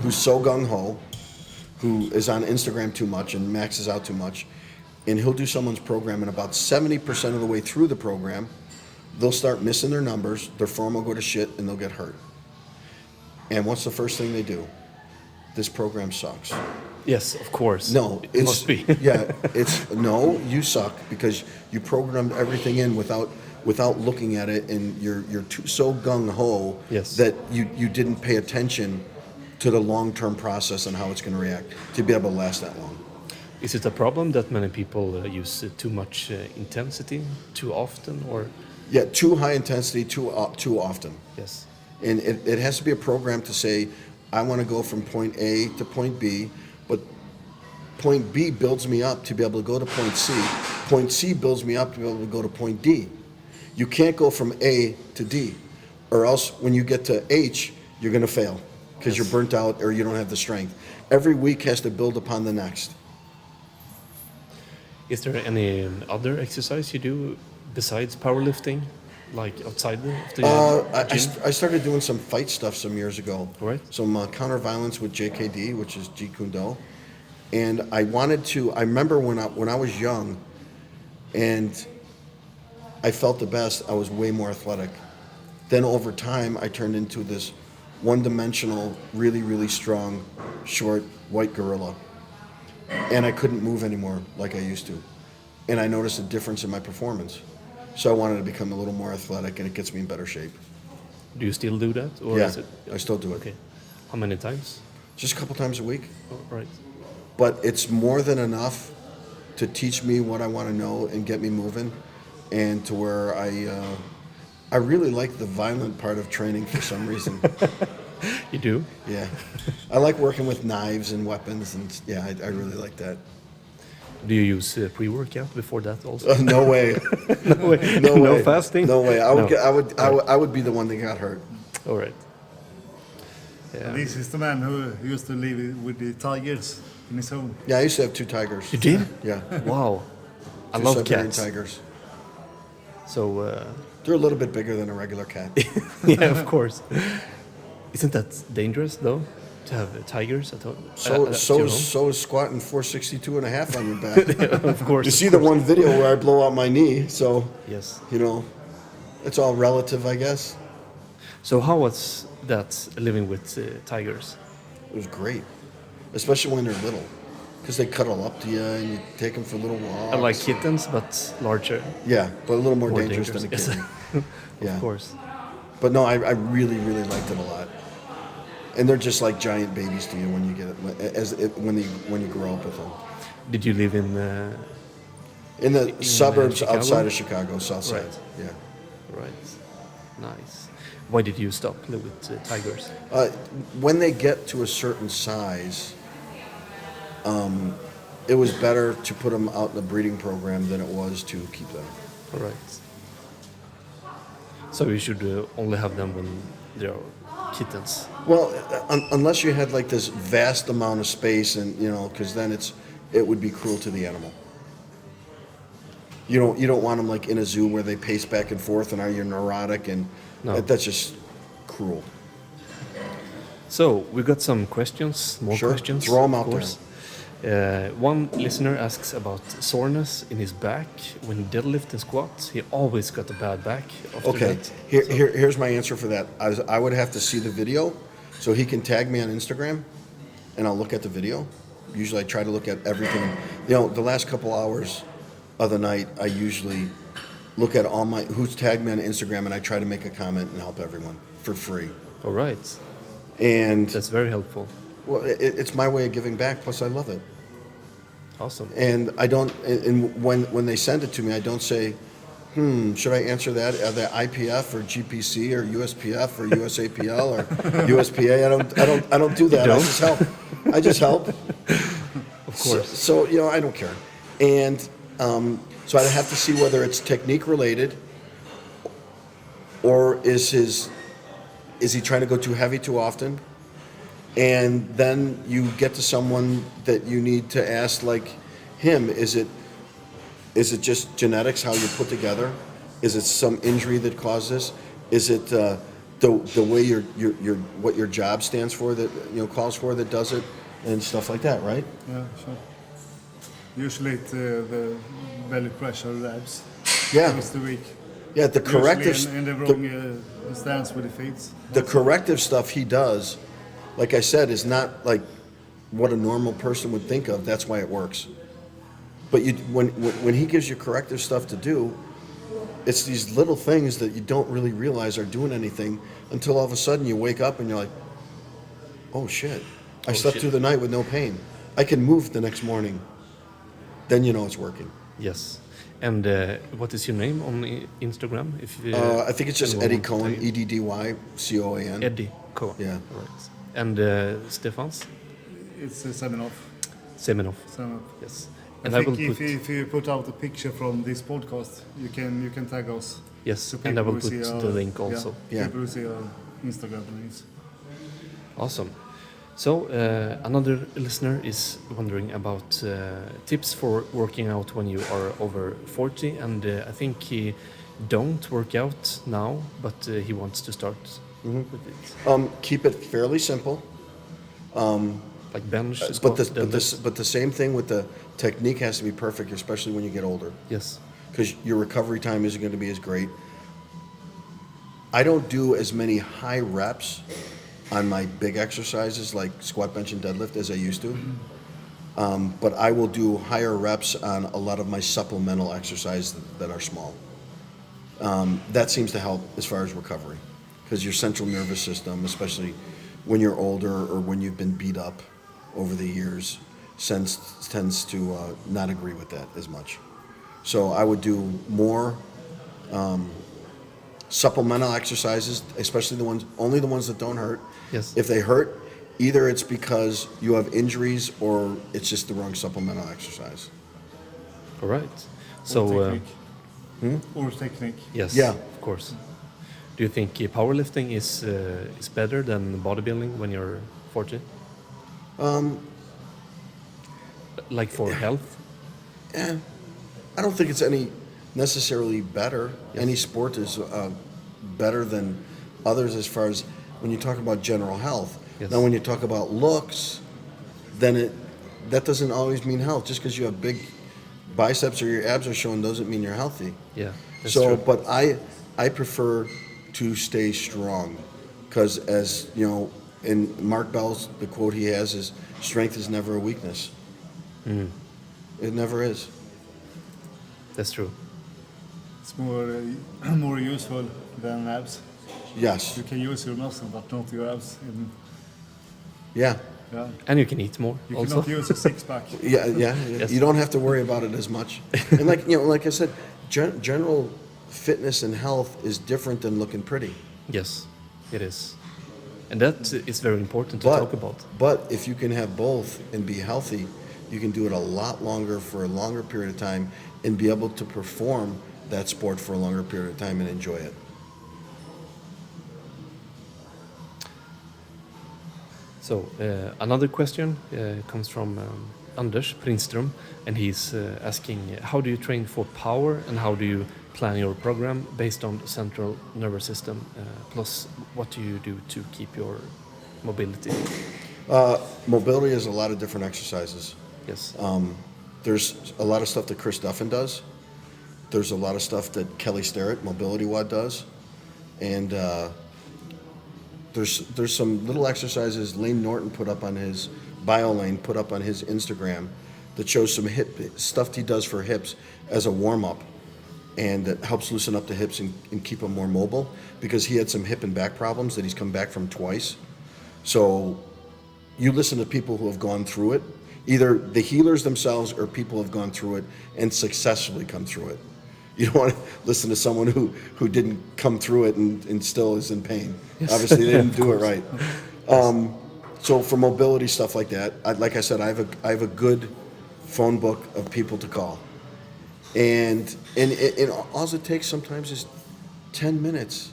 who's so gung-ho, who is on Instagram too much and maxes out too much, and he'll do someone's program, and about 70% of the way through the program, they'll start missing their numbers, their form will go to shit, and they'll get hurt. And what's the first thing they do? This program sucks. Yes, of course. No, it must be. Yeah, it's no, you suck because you programmed everything in without looking at it, and you're so gung-ho Yes. that you didn't pay attention to the long-term process and how it's going to react to be able to last that long. Is it a problem that many people use too much intensity too often, or? Yeah, too high intensity too often. Yes. And it has to be a program to say, I want to go from point A to point B, but point B builds me up to be able to go to point C. Point C builds me up to be able to go to point D. You can't go from A to D, or else when you get to H, you're going to fail because you're burnt out or you don't have the strength. Every week has to build upon the next. Is there any other exercise you do besides powerlifting, like outside of the gym? I started doing some fight stuff some years ago. Right. Some counter-violence with JKD, which is Jeet Kune Do. And I remember when I was young and I felt the best, I was way more athletic. Then over time, I turned into this one-dimensional, really, really strong, short, white gorilla. And I couldn't move anymore like I used to. And I noticed a difference in my performance. So I wanted to become a little more athletic, and it gets me in better shape. Do you still do that? Or Yeah, is it? I still do it. Okay. How many times? Just a couple times a week. Oh, right. But it's more than enough to teach me what I want to know and get me moving, and to where I really like the violent part of training for some reason. You do? Yeah. I like working with knives and weapons, and yeah, I really like that. Do you use pre-workout before that also? No way. No way. No way. No fasting? No way. No. I would be the one that got hurt. All right. Yeah. This is the man who used to live with the tigers in his home. Yeah, I used to have 2 tigers. You did? Yeah. Wow. I 2 love Siberian cats. tigers. So, They're a little bit bigger than a regular cat. yeah, of course. Isn't that dangerous though, to have tigers at home? So is squatting 462 and a half on your back. Of course. You see the one video where I blow out my knee, so Yes. it's all relative, I guess. So how was that living with tigers? It was great, especially when they're little, because they cuddle up to you and you take them for little walks. Like kittens, but larger. Yeah, but a little more, More dangerous than a dangerous, kitten. Yeah. Of course. But no, I really, really liked it a lot. And they're just like giant babies to you when you get it, when you grow up with them. Did you live in? In the suburbs Chicago? outside of Chicago, south side. Right. Yeah. Right. Nice. Why did you stop with tigers? When they get to a certain size, it was better to put them out in the breeding program than it was to keep them. All right. So you should only have them when they're kittens. Well, unless you had like this vast amount of space, and because then it would be cruel to the animal. You don't want them like in a zoo where they pace back and forth and you're neurotic, and No. that's just cruel. So we got some questions, more Sure. questions. Throw 'em of out there. course. One listener asks about soreness in his back when he deadlift and squat. He always got a bad back after Okay, that. here's my answer for that. I would have to see the video, so he can tag me on Instagram, and I'll look at the video. Usually I try to look at everything. The last couple hours of the night, I usually look at who's tagged me on Instagram, and I try to make a comment and help everyone for free. All right. And That's very helpful. well, it's my way of giving back, plus I love it. Awesome. And I don't, and when they send it to me, I don't say, should I answer that? Are they IPF or GPC or USPF or USAPL or USPA? I don't do that. You I don't? just help. I just help. Of course. So I don't care. And so I'd have to see whether it's technique related, or is he trying to go too heavy too often? And then you get to someone that you need to ask, like him, is it just genetics, how you're put together? Is it some injury that caused this? Is it the way your what your job stands for, that calls for, that does it, and stuff like that, right? Yeah, sure. Usually the belly pressure abs. Yeah. It's the weak. Yeah, the corrective Usually in the wrong stance with the feet. the corrective stuff he does, like I said, is not like what a normal person would think of. That's why it works. But when he gives you corrective stuff to do, it's these little things that you don't really realize are doing anything until all of a sudden you wake up and you're like, oh shit, I slept through the night with no pain. I can move the next morning. Then you know it's working. Yes. And what is your name on Instagram? If I think it's just Eddie Coan, EDDYCOAN. Eddie Coan. Yeah. Right. And Stefan's? It's a Semenov. Semenov. Yes. And I will think put if you put out a picture from this podcast, you can tag us. yes, So and I will people put see the link also. Yeah. People will see our Instagram links. Awesome. So another listener is wondering about tips for working out when you are over 40, and I think he don't work out now, but he wants to start with it. Keep it fairly simple. Like bench, But squat, the deadlift. same thing with the technique has to be perfect, especially when you get older, Yes. because your recovery time isn't going to be as great. I don't do as many high reps on my big exercises like squat, bench, and deadlift as I used to. But I will do higher reps on a lot of my supplemental exercises that are small. That seems to help as far as recovery, because your central nervous system, especially when you're older or when you've been beat up over the years, tends to not agree with that as much. So I would do more supplemental exercises, especially only the ones that don't hurt. Yes. If they hurt, either it's because you have injuries or it's just the wrong supplemental exercise. All right. So Or technique. yes, Yeah. of course. Do you think powerlifting is better than bodybuilding when you're 40? Like for health? I don't think it's any necessarily better. Any sport is better than others as far as when you talk about general health. Yes. Now, when you talk about looks, then that doesn't always mean health. Just because you have big biceps or your abs are showing doesn't mean you're healthy. Yeah. That's So, true. but I prefer to stay strong, because as you know, in Mark Bell's, the quote he has is, "Strength is never a weakness." It never is. That's true. It's more useful than abs. Yes. You can use your muscle, but not your abs. Yeah. Yeah. And you can eat more You also. cannot use a six-pack. Yeah. Yes. You don't have to worry about it as much. And like I said, general fitness and health is different than looking pretty. Yes, it is. And that is very important to talk about. But if you can have both and be healthy, you can do it a lot longer for a longer period of time and be able to perform that sport for a longer period of time and enjoy it. So another question comes from Anders Prinström, and he's asking, how do you train for power and how do you plan your program based on the central nervous system? Plus, what do you do to keep your mobility? Mobility is a lot of different exercises. Yes. There's a lot of stuff that Chris Duffin does. There's a lot of stuff that Kelly Starrett, Mobility Wad, does. And there's some little exercises Lane Norton put up on his, BioLane put up on his Instagram that shows some hip stuff he does for hips as a warm-up. And that helps loosen up the hips and keep them more mobile, because he had some hip and back problems that he's come back from twice. So you listen to people who have gone through it, either the healers themselves or people have gone through it and successfully come through it. You don't want to listen to someone who didn't come through it and still is in pain. Yes. Obviously, they didn't do it right. So for mobility stuff like that, like I said, I have a good phone book of people to call. And all it takes sometimes is 10 minutes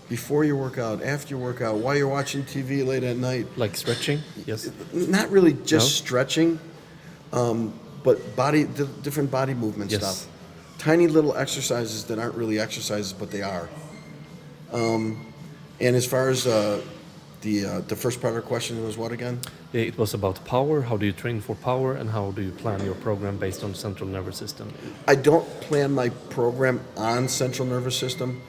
before your workout, after your workout, while you're watching TV late at night. Like stretching? Yes. Not really just No? stretching, but different body movement Yes. stuff. Tiny little exercises that aren't really exercises, but they are. And as far as the first part of the question was what again? It was about power. How do you train for power, and how do you plan your program based on central nervous system? I don't plan my program on central nervous system.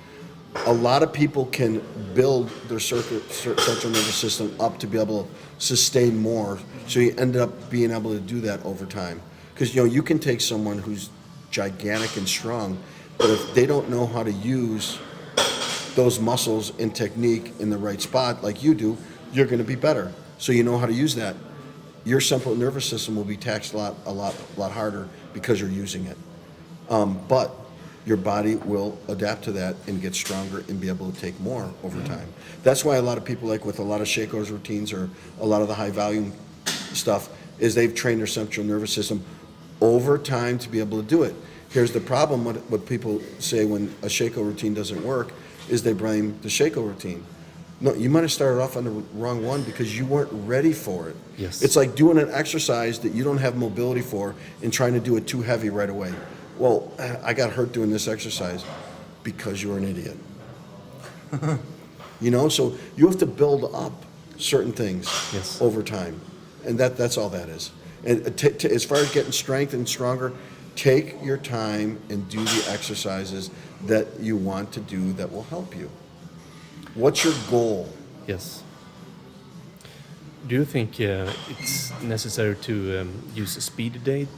A lot of people can build their central nervous system up to be able to sustain more, so you end up being able to do that over time. Because you can take someone who's gigantic and strong, but if they don't know how to use those muscles and technique in the right spot like you do, you're going to be better. So you know how to use that. Your central nervous system will be taxed a lot harder because you're using it. But your body will adapt to that and get stronger and be able to take more over time. That's why a lot of people, like with a lot of Shako's routines or a lot of the high volume stuff, is they've trained their central nervous system over time to be able to do it. Here's the problem, what people say when a Shako routine doesn't work, is they blame the Shako routine. No, you might have started off on the wrong one because you weren't ready for it. Yes. It's like doing an exercise that you don't have mobility for and trying to do it too heavy right away. Well, I got hurt doing this exercise because you were an idiot. So you have to build up certain things Yes. over time. And that's all that is. And as far as getting strength and stronger, take your time and do the exercises that you want to do that will help you. What's your goal? Yes. Do you think it's necessary to use speed dating?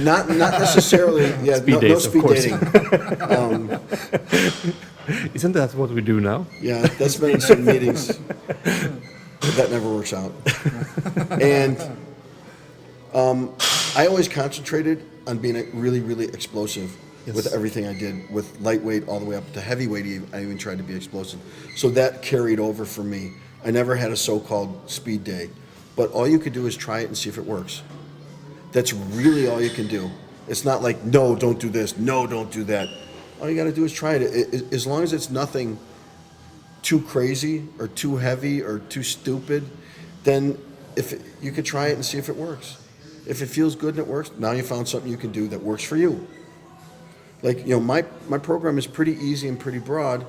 Not necessarily. Yeah, Speed no dates, of speed course. dating. Isn't that what we do now? Yeah, that's been in some meetings. That never works out. And I always concentrated on being really, really explosive. Yes. With everything I did, with lightweight all the way up to heavyweight. I even tried to be explosive. So that carried over for me. I never had a so-called speed day. But all you could do is try it and see if it works. That's really all you can do. It's not like, no, don't do this, no, don't do that. All you got to do is try it. As long as it's nothing too crazy or too heavy or too stupid, then you could try it and see if it works. If it feels good and it works, now you found something you can do that works for you. Like, my program is pretty easy and pretty broad,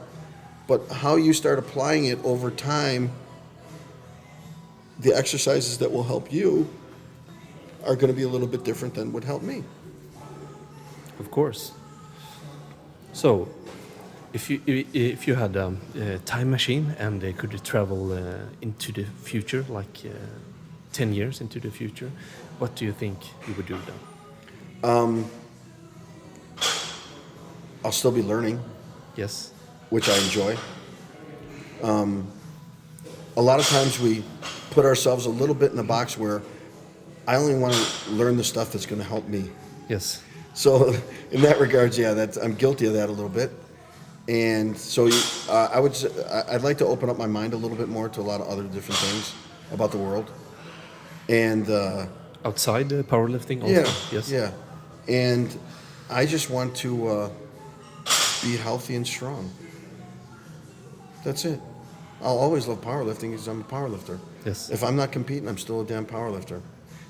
but how you start applying it over time, the exercises that will help you are going to be a little bit different than would help me. Of course. So, if you had a time machine and could travel into the future, like 10 years into the future, what do you think you would do then? I'll still be learning, Yes. which I enjoy. A lot of times we put ourselves a little bit in a box where I only want to learn the stuff that's going to help me. Yes. So in that regards, yeah, I'm guilty of that a little bit. And so I'd like to open up my mind a little bit more to a lot of other different things about the world. And Outside powerlifting also? yeah, Yes. yeah. And I just want to be healthy and strong. That's it. I'll always love powerlifting because I'm a powerlifter. Yes. If I'm not competing, I'm still a damn powerlifter.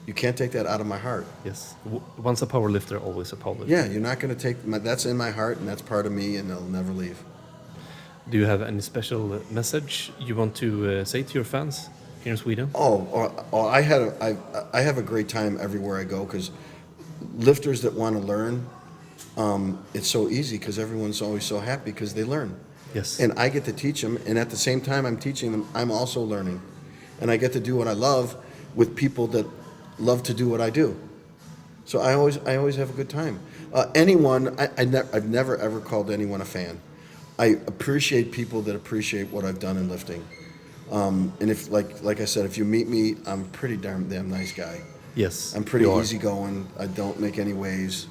You can't take that out of my heart. Yes. Once a powerlifter, always a powerlifter. Yeah, you're not going to take that's in my heart, and that's part of me, and it'll never leave. Do you have any special message you want to say to your fans here in Sweden? I have a great time everywhere I go because lifters that want to learn, it's so easy because everyone's always so happy because they learn. Yes. And I get to teach them, and at the same time I'm teaching them, I'm also learning. And I get to do what I love with people that love to do what I do. So I always have a good time. I've never ever called anyone a fan. I appreciate people that appreciate what I've done in lifting. And if like I said, if you meet me, I'm pretty damn nice guy. Yes. I'm pretty you are. easygoing. I don't make any waves.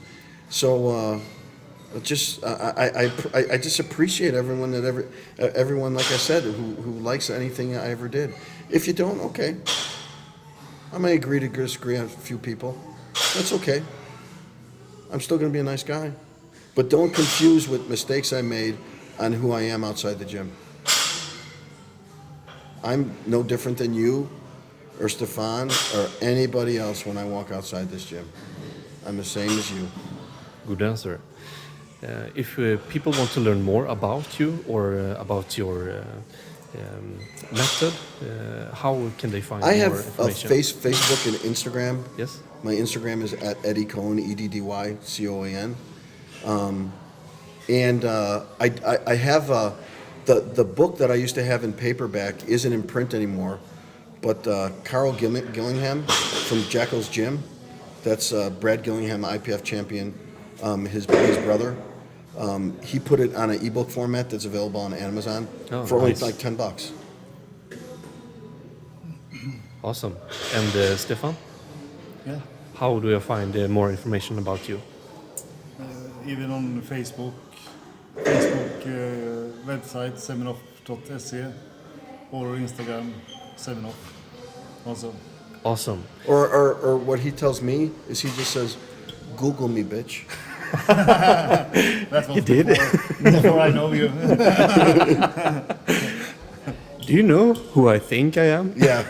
So I just appreciate everyone everyone, like I said, who likes anything I ever did. If you don't, okay. I may agree to disagree on a few people. That's okay. I'm still going to be a nice guy. But don't confuse with mistakes I made on who I am outside the gym. I'm no different than you or Stefan or anybody else when I walk outside this gym. I'm the same as you. Good answer. If people want to learn more about you or about your method, how can they find I more have a information? Facebook and Instagram. Yes. My Instagram is at Eddie Coan, EDDYCOAN. And I have the book that I used to have in paperback isn't in print anymore, but Carl Gillingham from Jackal's Gym, that's Brad Gillingham, IPF champion, his brother. He put it on an ebook format that's available on Amazon for only nice. like $10. Awesome. And Stefan, Yeah. how do I find more information about you? Even on Facebook website seminoff.se or Instagram seminoff also. Awesome. Or what he tells me is he just says, Google me, bitch. That was before I know you. Do you know who I think I am? Yeah.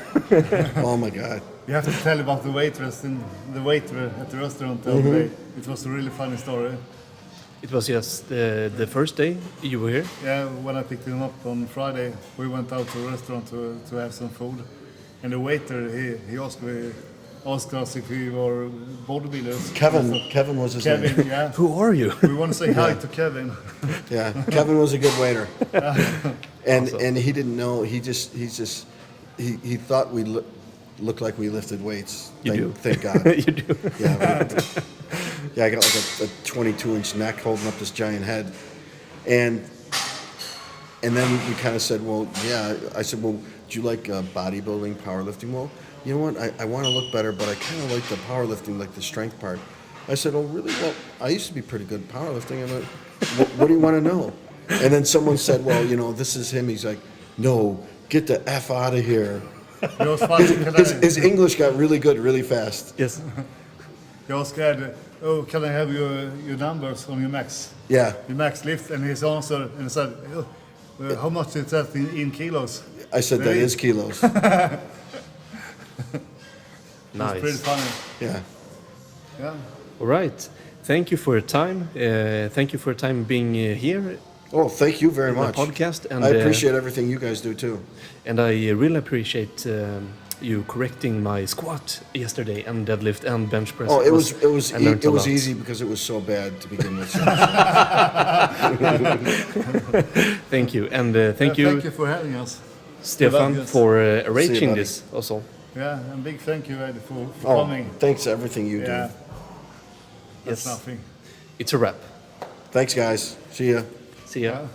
Oh my God. You have to tell about the waitress and the waiter at the restaurant the other day. It was a really funny story. It was just the first day you were here. Yeah, when I picked him up on Friday, we went out to a restaurant to have some food. And the waiter, he asked us if we were bodybuilders. Kevin was his name. Kevin, yeah. Who are you? We want to say hi to Kevin. Yeah, Kevin was a good waiter. And Awesome. and he didn't know. He thought we looked like we lifted weights. You do. Thank God. You do. Yeah. Yeah, I got like a 22-inch neck holding up this giant head, and then we kind of said, well, yeah. I said, well, do you like bodybuilding, powerlifting? Well, you know what? I want to look better, but I kind of like the powerlifting, like the strength part. I said, oh, really? Well, I used to be pretty good at powerlifting. I'm like, what do you want to know? And then someone said, well, this is him. He's like, no, get the F out of here. Jag var His English got really good really fast. Yes. Jag scared. Oh, can I have your numbers on your max? Yeah. Your max lift, and his answer, and he said, how much is that in kilos? I said, that is kilos. It's pretty Nice. funny. Yeah. Yeah. All right. Thank you for your time. Thank you for your time being here Oh, thank you very in the much. podcast. And I appreciate everything you guys do too. And I really appreciate you correcting my squat yesterday and deadlift and bench press. Oh, it was I learned a lot. easy because it was so bad to begin with. Thank you, and thank Thank you for having us. Stefan, Yes. for See you, arranging buddy. this also. Yeah, and big thank you, Eddie, for Oh, coming. thanks to everything you Yeah. do. That's Yes. nothing. It's a wrap. Thanks, guys. See ya. See ya. Yeah.